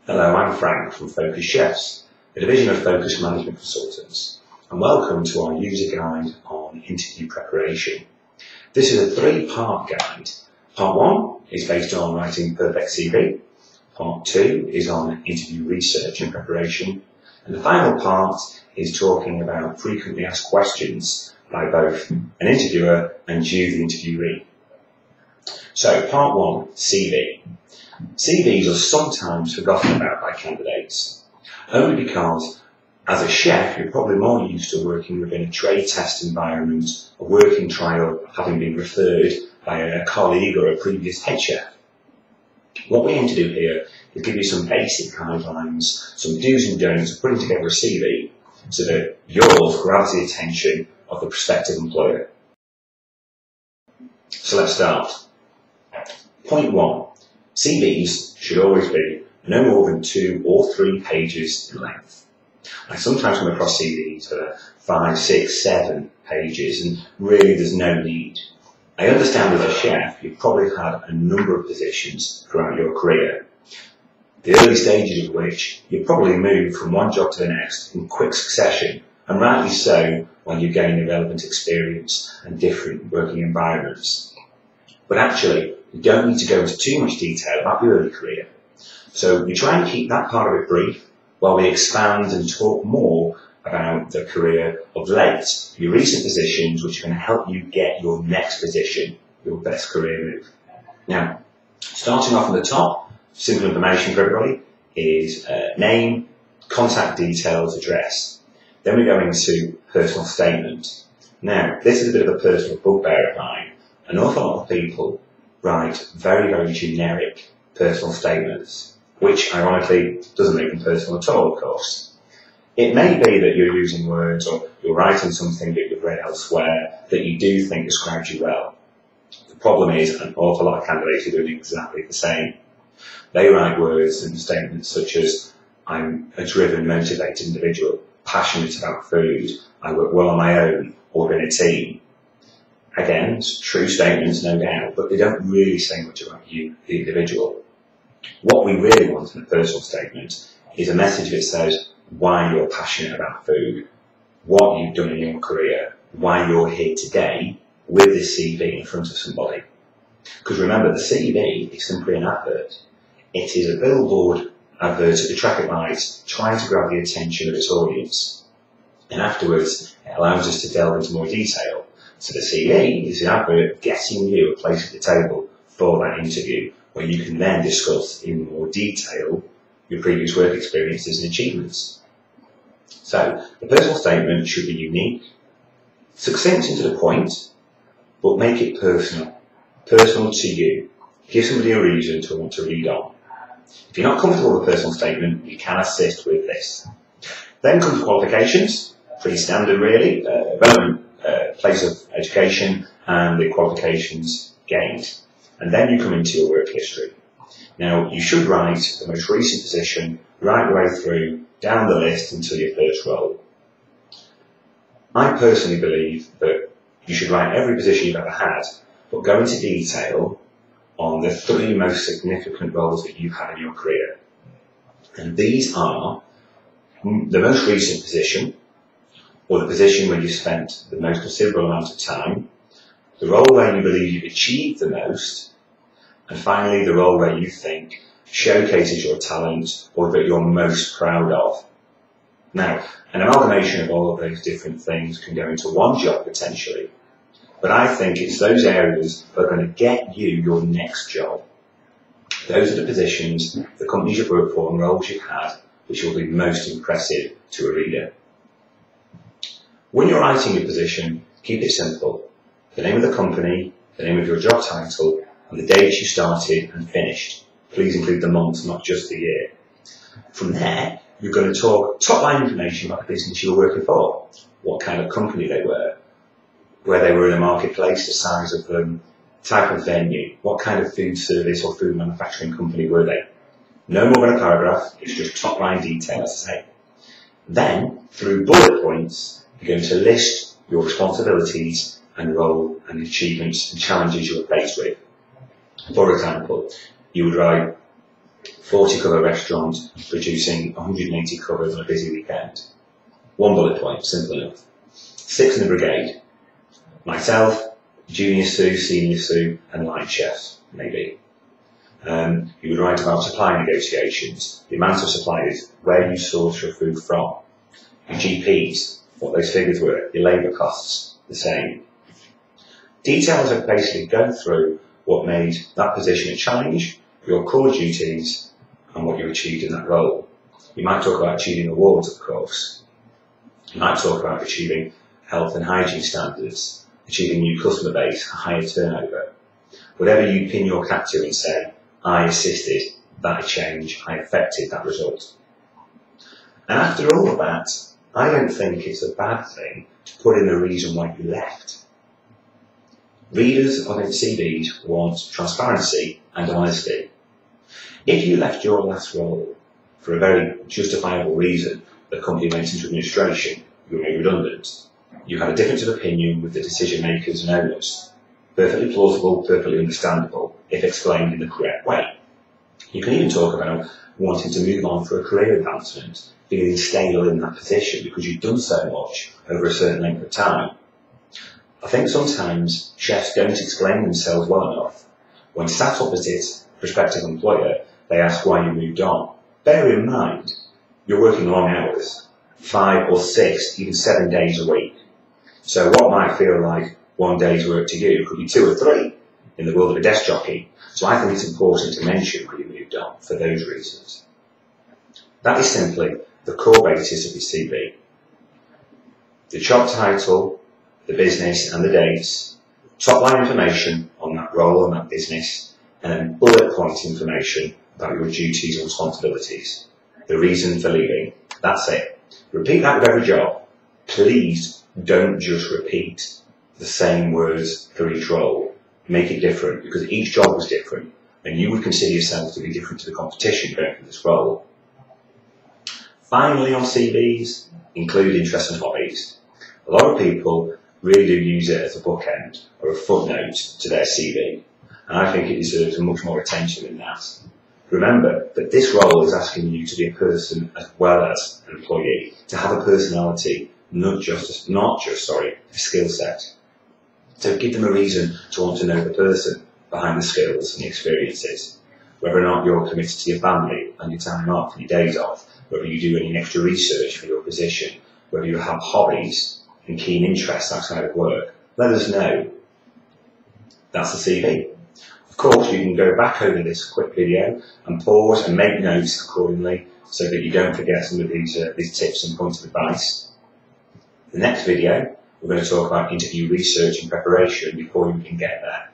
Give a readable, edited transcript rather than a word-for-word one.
Hello, I'm Frank from Focus Chefs, a division of Focus Management Consultants, and welcome to our user guide on interview preparation. This is a three-part guide. Part 1 is based on writing perfect CV, Part 2 is on interview research and preparation, and the final part is talking about frequently asked questions by both an interviewer and you, the interviewee. So, Part 1, CV. CVs are sometimes forgotten about by candidates, only because as a chef you're probably more used to working within a trade test environment, a working trial having been referred by a colleague or a previous head chef. What we aim to do here is give you some basic guidelines, some do's and don'ts of putting together a CV so that yours grabs the attention of the prospective employer. So let's start. Point 1. CVs should always be no more than 2 or 3 pages in length. I sometimes come across CVs that are 5, 6, 7 pages, and really there's no need. I understand as a chef you've probably had a number of positions throughout your career, the early stages of which you probably moved from one job to the next in quick succession, and rightly so when you gain relevant experience and different working environments. But actually, you don't need to go into too much detail about your early career. So we try and keep that part of it brief while we expand and talk more about the career of late, your recent positions which are going to help you get your next position, your best career move. Now, starting off at the top, simple information for everybody is name, contact details, address. Then we go into personal statement. Now, this is a bit of a personal bugbear of mine. An awful lot of people write very, very generic personal statements, which ironically doesn't make them personal at all, of course. It may be that you're using words or you're writing something that you've read elsewhere that you do think describes you well. The problem is an awful lot of candidates are doing exactly the same. They write words and statements such as, I'm a driven, motivated individual, passionate about food, I work well on my own, or in a team. Again, true statements, no doubt, but they don't really say much about you, the individual. What we really want in a personal statement is a message that says why you're passionate about food, what you've done in your career, why you're here today with this CV in front of somebody. Because remember, the CV is simply an advert. It is a billboard advert at the traffic lights trying to grab the attention of its audience. And afterwards, it allows us to delve into more detail. So the CV is an advert getting you a place at the table for that interview, where you can then discuss in more detail your previous work experiences and achievements. So the personal statement should be unique, succinct and to the point, but make it personal to you. Give somebody a reason to want to read on. If you're not comfortable with a personal statement, you can assist with this. Then comes qualifications, pretty standard really, relevant place of education and the qualifications gained. And then you come into your work history. Now, you should write the most recent position right the way through, down the list until your first role. I personally believe that you should write every position you've ever had, but go into detail on the 3 most significant roles that you've had in your career. And these are the most recent position, or the position where you spent the most considerable amount of time, the role where you believe you've achieved the most, and finally the role where you think showcases your talent or that you're most proud of. Now, an amalgamation of all of those different things can go into one job potentially, but I think it's those areas that are going to get you your next job. Those are the positions, the companies you've worked for and roles you've had, which will be most impressive to a reader. When you're writing your position, keep it simple. The name of the company, the name of your job title, and the date you started and finished. Please include the month, not just the year. From there, you're going to talk top-line information about the business you were working for, what kind of company they were, where they were in the marketplace, the size of them, type of venue, what kind of food service or food manufacturing company were they. No more than a paragraph, it's just top-line detail, as I say. Then, through bullet points, you're going to list your responsibilities and role and achievements and challenges you were faced with. For example, you would write, 40 cover restaurant producing 180 covers on a busy weekend. One bullet point, simple enough. 6 in the brigade. Myself, junior sous, senior sous, and line chefs, maybe. You would write about supply negotiations, the amount of suppliers, where you source your food from, your GPs, what those figures were, your labour costs, the same. Details that basically go through what made that position a challenge, your core duties, and what you achieved in that role. You might talk about achieving awards, of course. You might talk about achieving health and hygiene standards, achieving new customer base, a higher turnover. Whatever you pin your cap to and say, I assisted that change, I affected that result. And after all of that, I don't think it's a bad thing to put in the reason why you left. Readers of CVs want transparency and honesty. If you left your last role for a very justifiable reason, the company went into administration, you were made redundant, you had a difference of opinion with the decision makers and owners, perfectly plausible, perfectly understandable, if explained in the correct way. You can even talk about wanting to move on for a career advancement, feeling stale in that position because you've done so much over a certain length of time. I think sometimes chefs don't explain themselves well enough. When sat opposite a prospective employer, they ask why you moved on. Bear in mind, you're working long hours, 5 or 6, even 7 days a week. So what might feel like one day's work to you could be 2 or 3 in the world of a desk jockey. So I think it's important to mention why you moved on for those reasons. That is simply the core basis of your CV. The job title, the business and the dates, top line information on that role and that business, and then bullet point information about your duties and responsibilities. The reason for leaving. That's it. Repeat that with every job. Please don't just repeat the same words for each role. Make it different, because each job was different, and you would consider yourself to be different to the competition going for this role. Finally, on CVs, include interests and hobbies. A lot of people really do use it as a bookend or a footnote to their CV, and I think it deserves much more attention than that. Remember that this role is asking you to be a person as well as an employee, to have a personality, not just a skill set. So give them a reason to want to know the person behind the skills and the experiences, whether or not you're committed to your family and your time off and your days off, whether you do any extra research for your position, whether you have hobbies and keen interests outside of work. Let us know. That's the CV. Of course, you can go back over this quick video and pause and make notes accordingly so that you don't forget some of these tips and points of advice. The next video, we're going to talk about interview research and preparation before you can get there.